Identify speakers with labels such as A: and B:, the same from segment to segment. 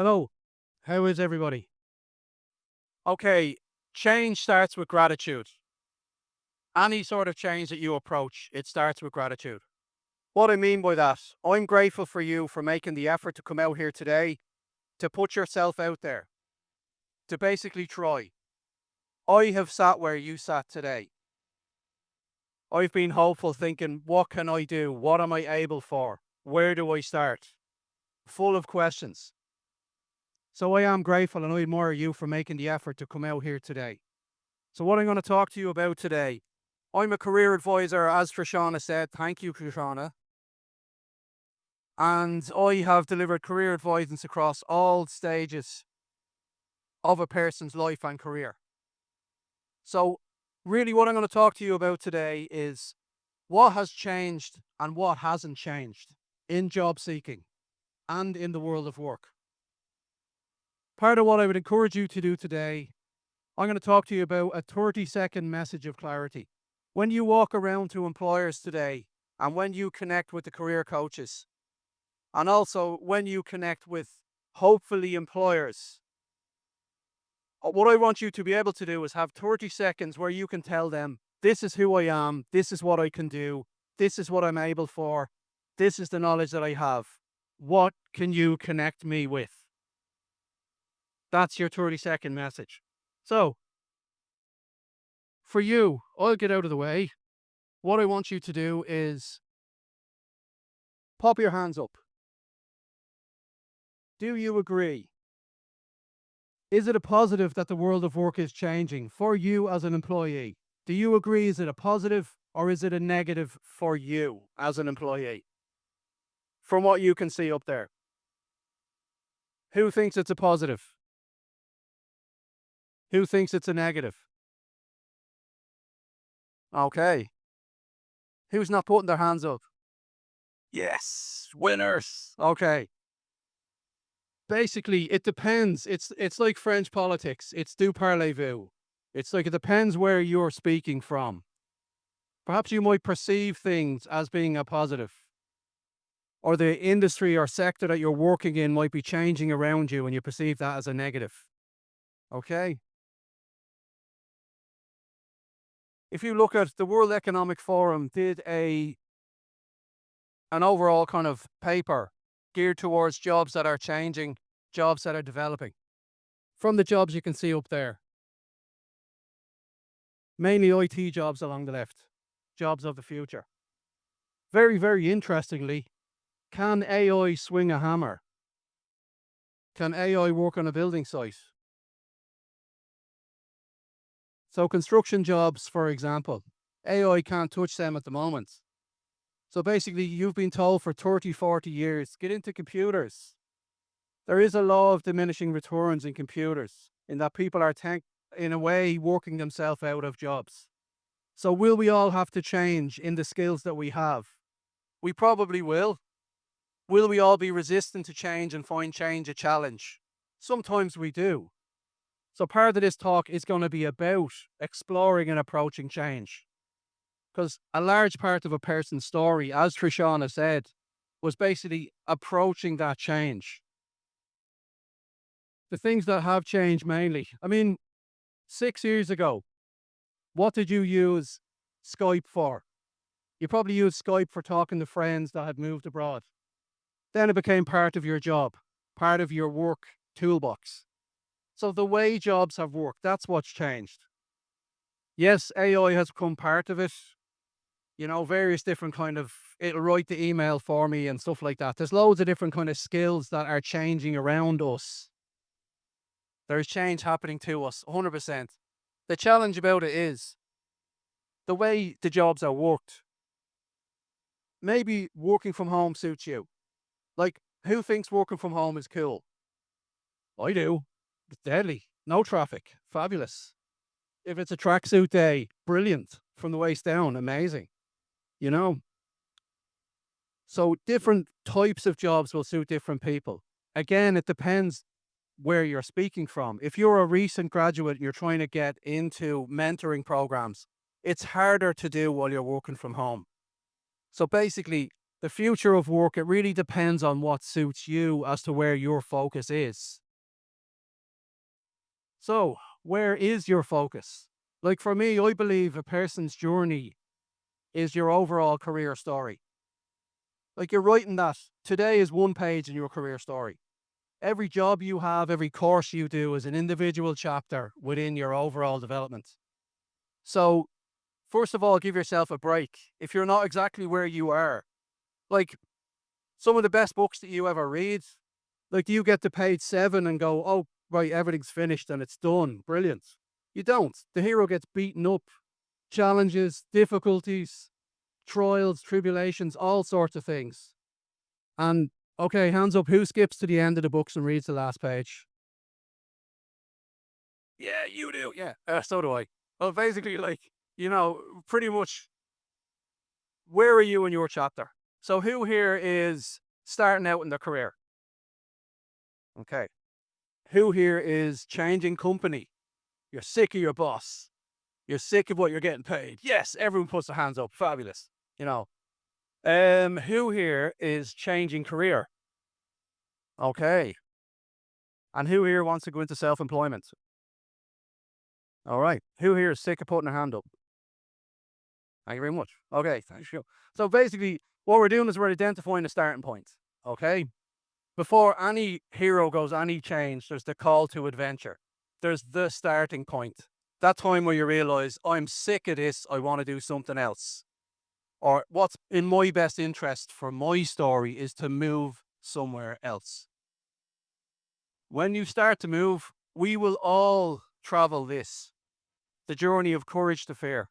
A: Hello, how is everybody? Okay, change starts with gratitude. Any sort of change that you approach, it starts with gratitude. What I mean by that, I'm grateful for you for making the effort to come out here today, to put yourself out there, to basically try. I have sat where you sat today. I've been hopeful, thinking, what can I do? What am I able for? Where do I start? Full of questions. So I am grateful and I admire you for making the effort to come out here today. So what I'm going to talk to you about today, I'm a career advisor, as Trishana said. Thank you, Trishana. And I have delivered career advice across all stages of a person's life and career. So really what I'm going to talk to you about today is what has changed and what hasn't changed in job seeking and in the world of work. Part of what I would encourage you to do today, I'm going to talk to you about a 30-second message of clarity. When you walk around to employers today and when you connect with the career coaches, and also when you connect with hopefully employers, what I want you to be able to do is have 30 seconds where you can tell them, this is who I am, this is what I can do, this is what I'm able for, this is the knowledge that I have. What can you connect me with? That's your 30-second message. So, for you, I'll get out of the way. What I want you to do is pop your hands up. Do you agree? Is it a positive that the world of work is changing for you as an employee? Do you agree? Is it a positive or is it a negative for you as an employee? From what you can see up there. Who thinks it's a positive? Who thinks it's a negative? Okay. Who's not putting their hands up? Yes, winners. Okay. Basically, it depends. It's like French politics. It's du parlez-vous. It's like it depends where you're speaking from. Perhaps you might perceive things as being a positive, or the industry or sector that you're working in might be changing around you and you perceive that as a negative. Okay? If you look at the World Economic Forum did an overall kind of paper geared towards jobs that are changing, jobs that are developing. From the jobs you can see up there, mainly IT jobs along the left, jobs of the future. Very, very interestingly, can AI swing a hammer? Can AI work on a building site? So construction jobs, for example, AI can't touch them at the moment. So basically, you've been told for 30, 40 years, get into computers. There is a law of diminishing returns in computers, in that people are, in a way, working themselves out of jobs. So will we all have to change in the skills that we have? We probably will. Will we all be resistant to change and find change a challenge? Sometimes we do. So part of this talk is going to be about exploring and approaching change. Because a large part of a person's story, as Trishana said, was basically approaching that change. The things that have changed mainly. 6 years ago, what did you use Skype for? You probably used Skype for talking to friends that had moved abroad. Then it became part of your job, part of your work toolbox. So the way jobs have worked, that's what's changed. Yes, AI has become part of it. Various different it'll write the email for me and stuff like that. There's loads of different kind of skills that are changing around us. There's change happening to us, 100%. The challenge about it is the way the jobs are worked. Maybe working from home suits you. Like, who thinks working from home is cool? I do. It's deadly. No traffic. Fabulous. If it's a tracksuit day, brilliant. From the waist down, amazing. So different types of jobs will suit different people. Again, it depends where you're speaking from. If you're a recent graduate and you're trying to get into mentoring programs, it's harder to do while you're working from home. So basically, The future of work, it really depends on what suits you as to where your focus is. So, where is your focus? Like for me, I believe a person's journey is your overall career story. Like you're writing that today is one page in your career story. Every job you have, every course you do is an individual chapter within your overall development. So, first of all, give yourself a break. If you're not exactly where you are, like some of the best books that you ever read, like do you get to page 7 and go, oh, right, everything's finished and it's done. Brilliant. You don't. The hero gets beaten up, challenges, difficulties, trials, tribulations, all sorts of things. And okay, hands up, who skips to the end of the books and reads the last page? Yeah, you do. Yeah, so do I. Well, basically, like, pretty much, where are you in your chapter? So, who here is starting out in their career? Okay. Who here is changing company? You're sick of your boss. You're sick of what you're getting paid. Yes, everyone puts their hands up. Fabulous. You know. Who here is changing career? Okay. And who here wants to go into self-employment? All right. Who here is sick of putting their hand up? Thank you very much. Okay, thank you. So basically, what we're doing is we're identifying the starting point. Okay. Before any hero goes any change, there's the call to adventure. There's the starting point. That time where you realize, I'm sick of this, I want to do something else. Or what's in my best interest for my story is to move somewhere else. When you start to move, we will all travel this, the journey of courage to fear.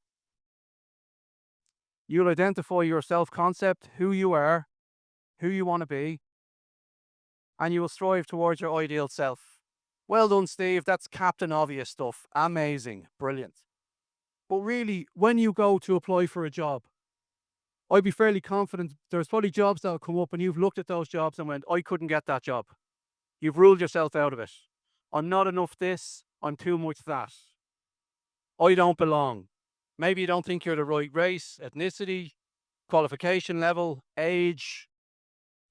A: You'll identify your self-concept, who you are, who you want to be, and you will strive towards your ideal self. Well done, Steve. That's Captain Obvious stuff. Amazing. Brilliant. But really, when you go to apply for a job, I'd be fairly confident there's probably jobs that'll come up and you've looked at those jobs and went, I couldn't get that job. You've ruled yourself out of it. I'm not enough this. I'm too much that. I don't belong. Maybe you don't think you're the right race, ethnicity, qualification level, age,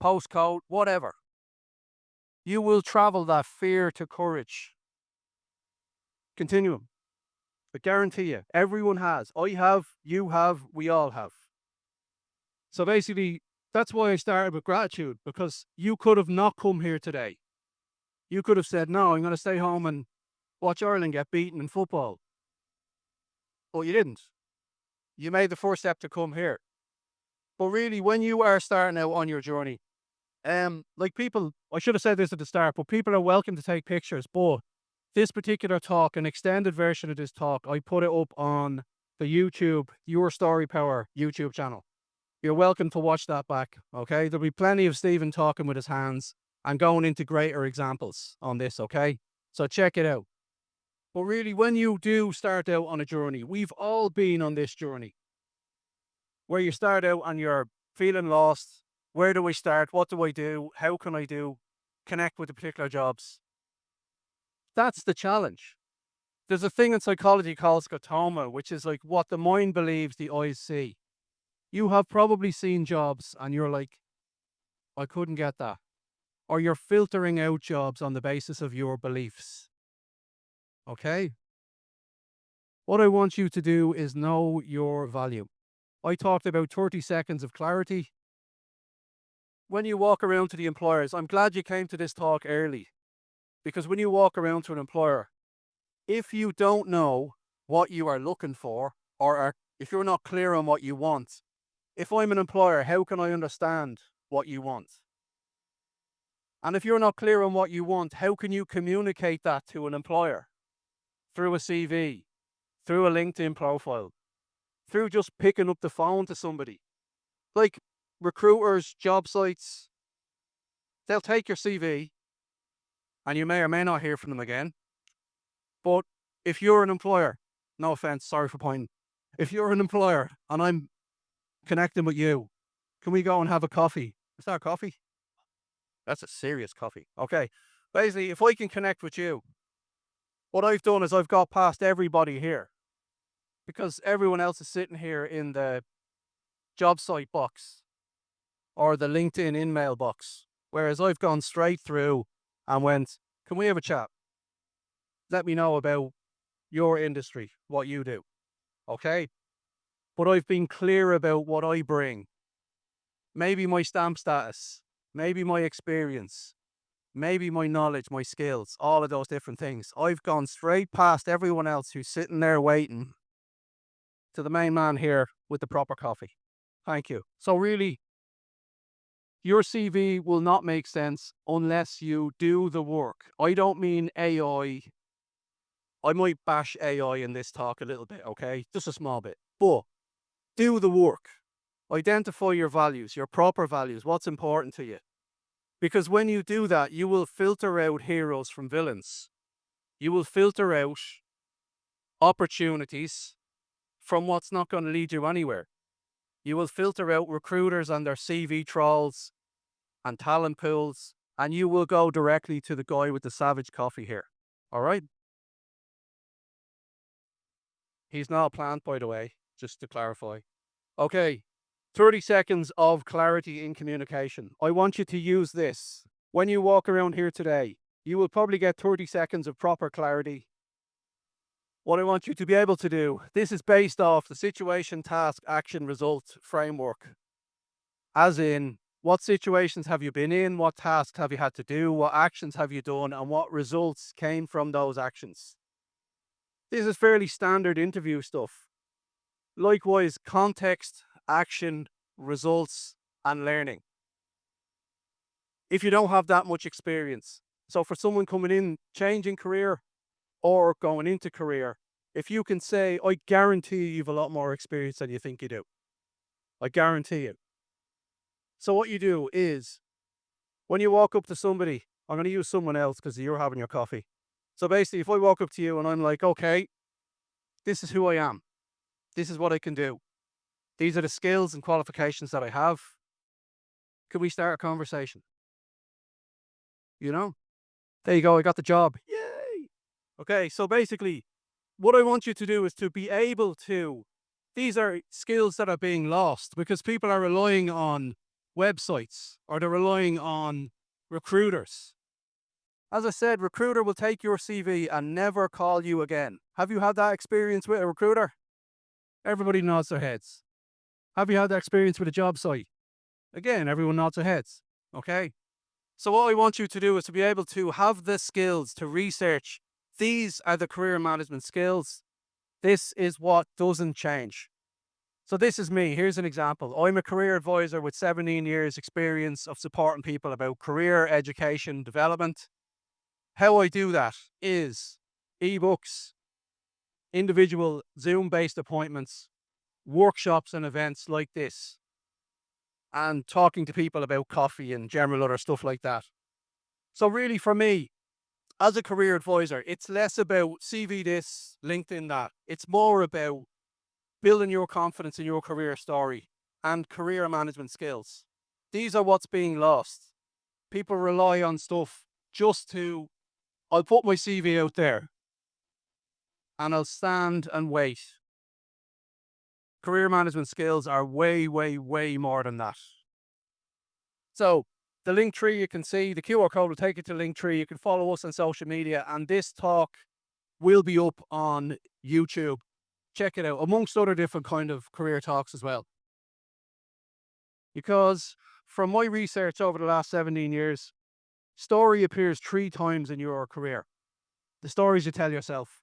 A: postcode, whatever. You will travel that fear to courage. Continuum. I guarantee you, everyone has. I have, you have, we all have. So basically, that's why I started with gratitude, because you could have not come here today. You could have said, no, I'm going to stay home and watch Ireland get beaten in football. But you didn't. You made the first step to come here. But really, when you are starting out on your journey, like people, I should have said this at the start, but people are welcome to take pictures. But this particular talk, an extended version of this talk, I put it up on the YouTube, Your StoryPower YouTube channel. You're welcome to watch that back, okay? There'll be plenty of Stephen talking with his hands and going into greater examples on this, okay? So check it out. But really, when you do start out on a journey, we've all been on this journey where you start out and you're feeling lost. Where do I start? What do I do? How can I connect with the particular jobs? That's the challenge. There's a thing in psychology called scotoma, which is like what the mind believes the eyes see. You have probably seen jobs and you're like, I couldn't get that. Or you're filtering out jobs on the basis of your beliefs. Okay? What I want you to do is know your value. I talked about 30 seconds of clarity. When you walk around to the employers, I'm glad you came to this talk early, because when you walk around to an employer, if you don't know what you are looking for, or if you're not clear on what you want, if I'm an employer, how can I understand what you want? And if you're not clear on what you want, how can you communicate that to an employer? Through a CV, through a LinkedIn profile, through just picking up the phone to somebody. Like recruiters, job sites, they'll take your CV and you may or may not hear from them again. But if you're an employer, no offense, sorry for pointing. If you're an employer and I'm connecting with you, can we go and have a coffee? Is that a coffee? That's a serious coffee. Okay. Basically, if I can connect with you, what I've done is I've got past everybody here, because everyone else is sitting here in the job site box. or the LinkedIn in-mail box. Whereas I've gone straight through and went, can we have a chat? Let me know about your industry, what you do. Okay? But I've been clear about what I bring. Maybe my stamp status, maybe my experience, maybe my knowledge, my skills, all of those different things. I've gone straight past everyone else who's sitting there waiting to the main man here with the proper coffee. Thank you. So really, your CV will not make sense unless you do the work. I don't mean AI. I might bash AI in this talk a little bit, okay? Just a small bit. But do the work. Identify your values, your proper values, what's important to you. Because when you do that, you will filter out heroes from villains. You will filter out opportunities from what's not going to lead you anywhere. You will filter out recruiters and their CV trolls and talent pools, and you will go directly to the guy with the savage coffee here. All right? He's not a plant, by the way, just to clarify. Okay, 30 seconds of clarity in communication. I want you to use this. When you walk around here today, you will probably get 30 seconds of proper clarity. What I want you to be able to do, this is based off the situation, task, action, result framework. As in, what situations have you been in? What tasks have you had to do? What actions have you done? And what results came from those actions? This is fairly standard interview stuff. Likewise, context, action, results, and learning. If you don't have that much experience, so for someone coming in, changing career or going into career, if you can say, I guarantee you have a lot more experience than you think you do. I guarantee it. So what you do is, when you walk up to somebody, I'm going to use someone else because you're having your coffee. So basically, if I walk up to you and I'm like, okay, this is who I am. This is what I can do. These are the skills and qualifications that I have. Could we start a conversation? You know? There you go, I got the job. Yay! Okay, so basically, what I want you to do is to be able to, these are skills that are being lost because people are relying on websites or they're relying on recruiters. As I said, recruiter will take your CV and never call you again. Have you had that experience with a recruiter? Everybody nods their heads. Have you had that experience with a job site? Again, everyone nods their heads. Okay? So what I want you to do is to be able to have the skills to research. These are the career management skills. This is what doesn't change. So this is me. Here's an example. I'm a career advisor with 17 years experience of supporting people about career, education, development. How I do that is ebooks, individual Zoom-based appointments, workshops and events like this, and talking to people about coffee and general other stuff like that. So really for me, as a career advisor, it's less about CV this, LinkedIn that. It's more about building your confidence in your career story and career management skills. These are what's being lost. People rely on stuff just to, I'll put my CV out there and I'll stand and wait. Career management skills are way, way, way more than that. So the link tree you can see, the QR code will take you to the link tree. You can follow us on social media, and this talk will be up on YouTube. Check it out, amongst other different kind of career talks as well. Because from my research over the last 17 years, story appears 3 times in your career. The stories you tell yourself,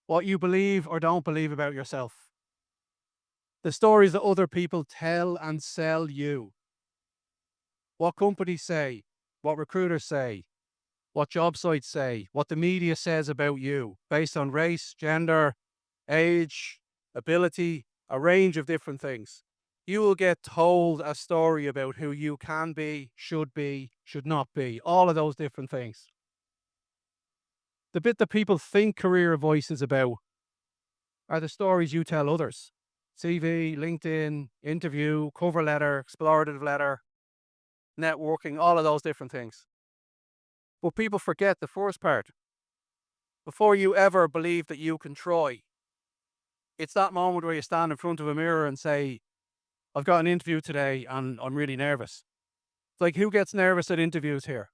A: what you believe or don't believe about yourself, the stories that other people tell and sell you, what companies say, what recruiters say, what job sites say, what the media says about you, based on race, gender, age, ability, a range of different things. You will get told a story about who you can be, should not be, all of those different things. The bit that people think career advice is about are the stories you tell others. CV, LinkedIn, interview, cover letter, explorative letter, networking, all of those different things. But people forget the first part. Before you ever believe that you can try, it's that moment where you stand in front of a mirror and say, I've got an interview today and I'm really nervous. It's like, who gets nervous at interviews here?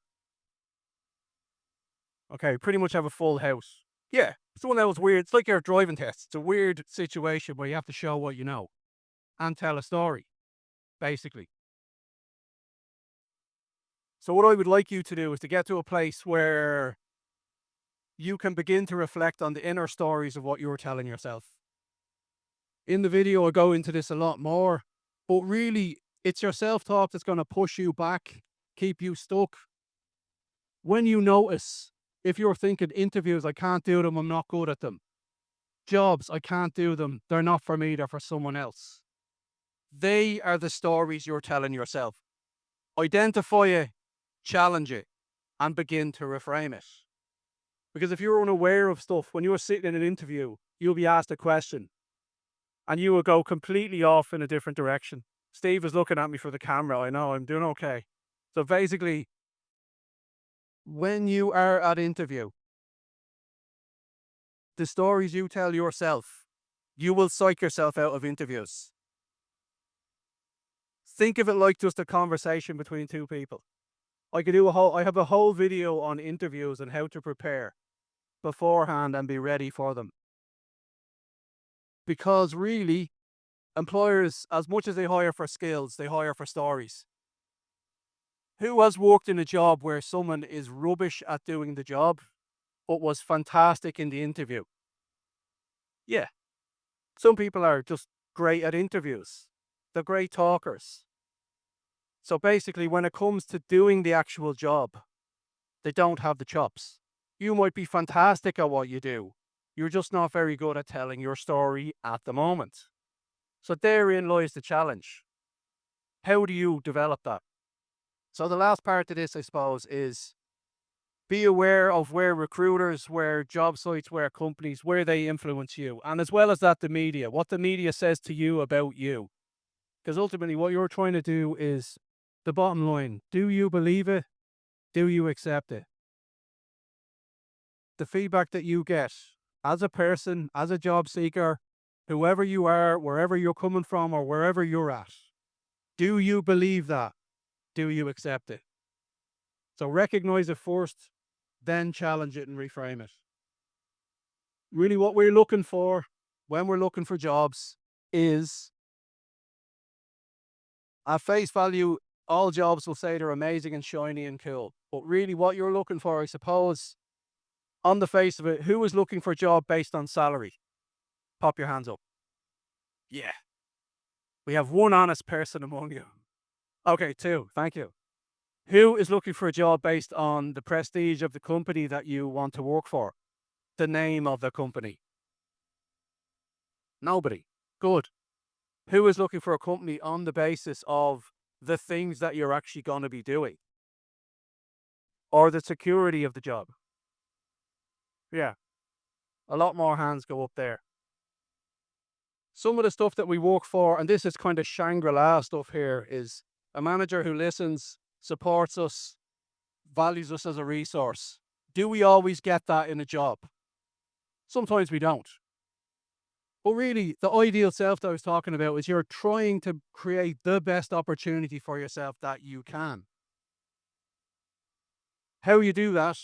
A: Okay, pretty much have a full house. Yeah, it's one of those weird, it's like your driving test. It's a weird situation where you have to show what you know and tell a story, basically. So what I would like you to do is to get to a place where you can begin to reflect on the inner stories of what you're telling yourself. In the video, I go into this a lot more, but really, it's your self-talk that's going to push you back, keep you stuck. When you notice, if you're thinking interviews, I can't do them, I'm not good at them. Jobs, I can't do them, they're not for me, they're for someone else. They are the stories you're telling yourself. Identify it, challenge it, and begin to reframe it. Because if you're unaware of stuff, when you're sitting in an interview, you'll be asked a question and you will go completely off in a different direction. Steve is looking at me for the camera. I know, I'm doing okay. So basically, when you are at interview, the stories you tell yourself, you will psych yourself out of interviews. Think of it like just a conversation between two people. I have a whole video on interviews and how to prepare beforehand and be ready for them. Because really, employers, as much as they hire for skills, they hire for stories. Who has worked in a job where someone is rubbish at doing the job, but was fantastic in the interview? Yeah. Some people are just great at interviews. They're great talkers. So basically, when it comes to doing the actual job, they don't have the chops. You might be fantastic at what you do. You're just not very good at telling your story at the moment. So therein lies the challenge. How do you develop that? So the last part of this, I suppose, is be aware of where recruiters, where job sites, where companies, where they influence you. And as well as that, the media, what the media says to you about you. Because ultimately what you're trying to do is the bottom line. Do you believe it? Do you accept it? The feedback that you get as a person, as a job seeker, whoever you are, wherever you're coming from or wherever you're at, do you believe that? Do you accept it? So recognize it first, then challenge it and reframe it. Really what we're looking for when we're looking for jobs is, at face value, all jobs will say they're amazing and shiny and cool. But really what you're looking for, I suppose, on the face of it, who is looking for a job based on salary? Pop your hands up. Yeah. We have one honest person among you. Okay, two. Thank you. Who is looking for a job based on the prestige of the company that you want to work for? The name of the company? Nobody. Good. Who is looking for a company on the basis of the things that you're actually going to be doing? Or the security of the job? Yeah. A lot more hands go up there. Some of the stuff that we work for, and this is kind of Shangri-La stuff here, is a manager who listens, supports us, values us as a resource. Do we always get that in a job? Sometimes we don't. But really, the ideal self that I was talking about is you're trying to create the best opportunity for yourself that you can. How you do that,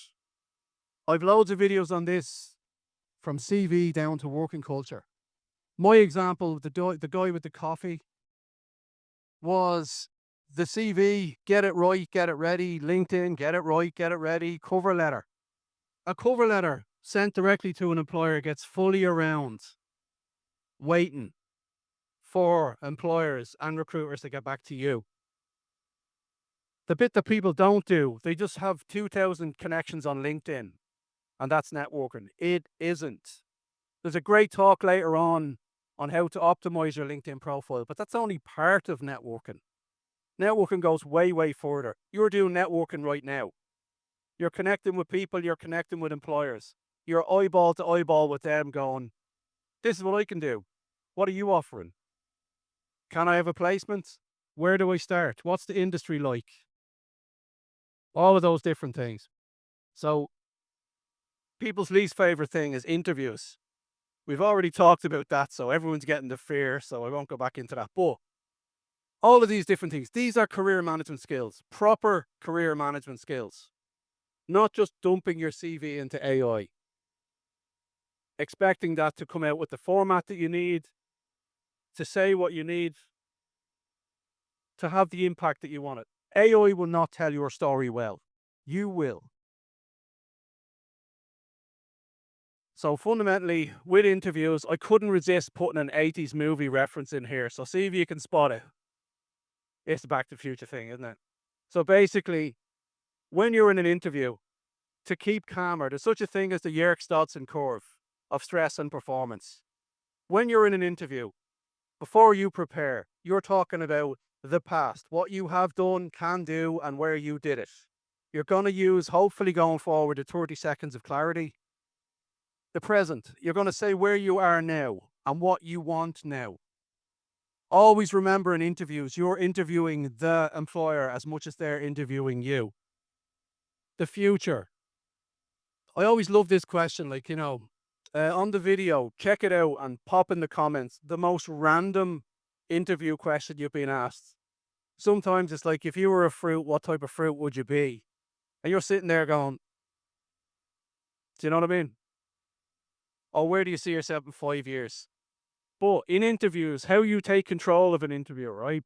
A: I've loads of videos on this, from CV down to working culture. My example, the guy with the coffee, was the CV, get it right, get it ready, LinkedIn, get it right, get it ready, cover letter. A cover letter sent directly to an employer gets fully around waiting for employers and recruiters to get back to you. The bit that people don't do, they just have 2,000 connections on LinkedIn and that's networking. It isn't. There's a great talk later on how to optimize your LinkedIn profile, but that's only part of networking. Networking goes way, way further. You're doing networking right now. You're connecting with people, you're connecting with employers. You're eyeball to eyeball with them going, this is what I can do. What are you offering? Can I have a placement? Where do I start? What's the industry like? All of those different things. So people's least favorite thing is interviews. We've already talked about that, so everyone's getting the fear, so I won't go back into that. But All of these different things. These are career management skills, proper career management skills, not just dumping your CV into AI, expecting that to come out with the format that you need, to say what you need, to have the impact that you want it. AI will not tell your story well. You will. So fundamentally, with interviews, I couldn't resist putting an 80s movie reference in here. So see if you can spot it. It's the Back to the Future thing, isn't it? So basically, when you're in an interview, to keep calmer, there's such a thing as the Yerkes-Dodson curve of stress and performance. When you're in an interview, before you prepare, you're talking about the past, what you have done, can do, and where you did it. You're going to use, hopefully going forward, the 30 seconds of clarity. The present, you're going to say where you are now and what you want now. Always remember in interviews, you're interviewing the employer as much as they're interviewing you. The future. I always love this question, like, on the video, check it out and pop in the comments the most random interview question you've been asked. Sometimes it's like, if you were a fruit, what type of fruit would you be? And you're sitting there going, do you know what I mean? Or where do you see yourself in 5 years? But in interviews, how you take control of an interview, right?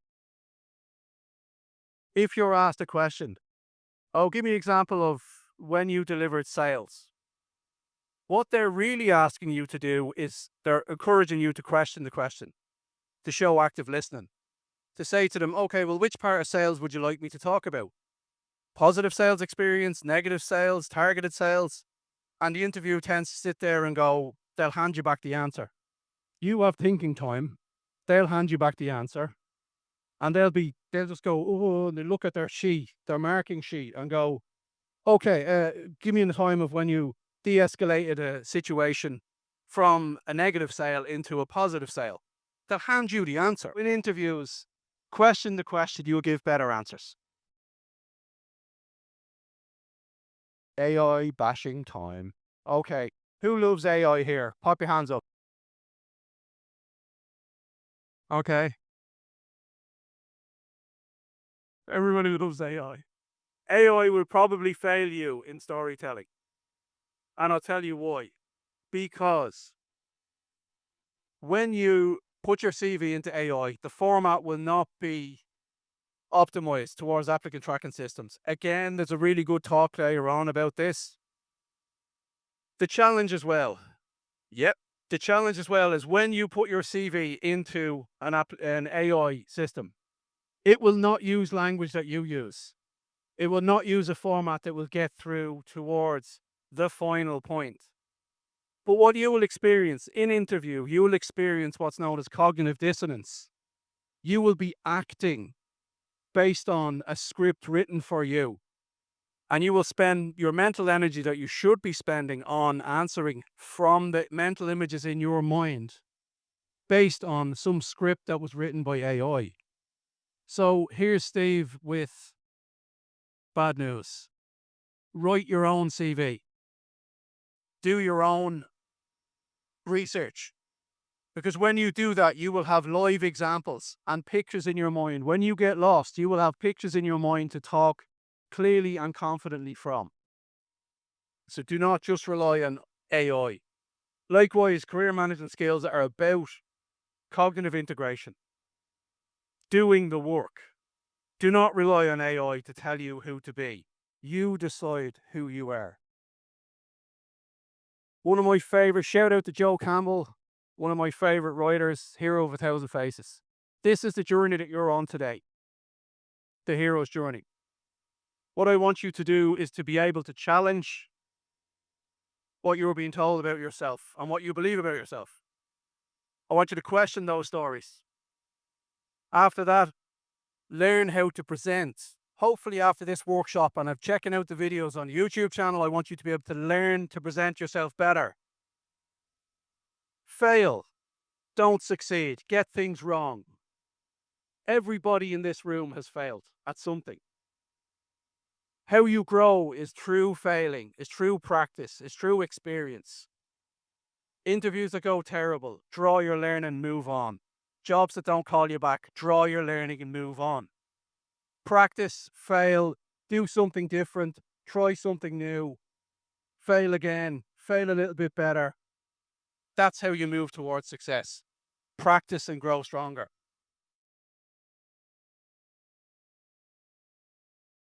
A: If you're asked a question, give me an example of when you delivered sales. What they're really asking you to do is they're encouraging you to question the question, to show active listening, to say to them, okay, well, which part of sales would you like me to talk about? Positive sales experience, negative sales, targeted sales. And the interview tends to sit there and go, they'll hand you back the answer. You have thinking time. They'll hand you back the answer. And they'll just go, oh, and they look at their sheet, their marking sheet, and go, okay, give me the time of when you de-escalated a situation from a negative sale into a positive sale. They'll hand you the answer. In interviews, question the question, you'll give better answers. AI bashing time. Okay, who loves AI here? Pop your hands up. Okay. Everybody loves AI. AI will probably fail you in storytelling. And I'll tell you why. Because when you put your CV into AI, the format will not be optimized towards applicant tracking systems. Again, there's a really good talk later on about this. The challenge as well. Yep. The challenge as well is when you put your CV into an AI system, it will not use language that you use. It will not use a format that will get through towards the final point. But what you will experience in interview, you will experience what's known as cognitive dissonance. You will be acting based on a script written for you. And you will spend your mental energy that you should be spending on answering from the mental images in your mind based on some script that was written by AI. So here's Steve with bad news. Write your own CV. Do your own research. Because when you do that, you will have live examples and pictures in your mind. When you get lost, you will have pictures in your mind to talk clearly and confidently from. So do not just rely on AI. Likewise, career management skills are about cognitive integration, doing the work. Do not rely on AI to tell you who to be. You decide who you are. One of my favorite, shout out to Joe Campbell, one of my favorite writers, Hero of 1,000 Faces. This is the journey that you're on today, the hero's journey. What I want you to do is to be able to challenge what you're being told about yourself and what you believe about yourself. I want you to question those stories. After that, learn how to present. Hopefully after this workshop and I'm checking out the videos on the YouTube channel, I want you to be able to learn to present yourself better. Fail. Don't succeed. Get things wrong. Everybody in this room has failed at something. How you grow is through failing, is through practice, is through experience. Interviews that go terrible, draw your learning, move on. Jobs that don't call you back, draw your learning and move on. Practice, fail, do something different, try something new, fail again, fail a little bit better. That's how you move towards success. Practice and grow stronger.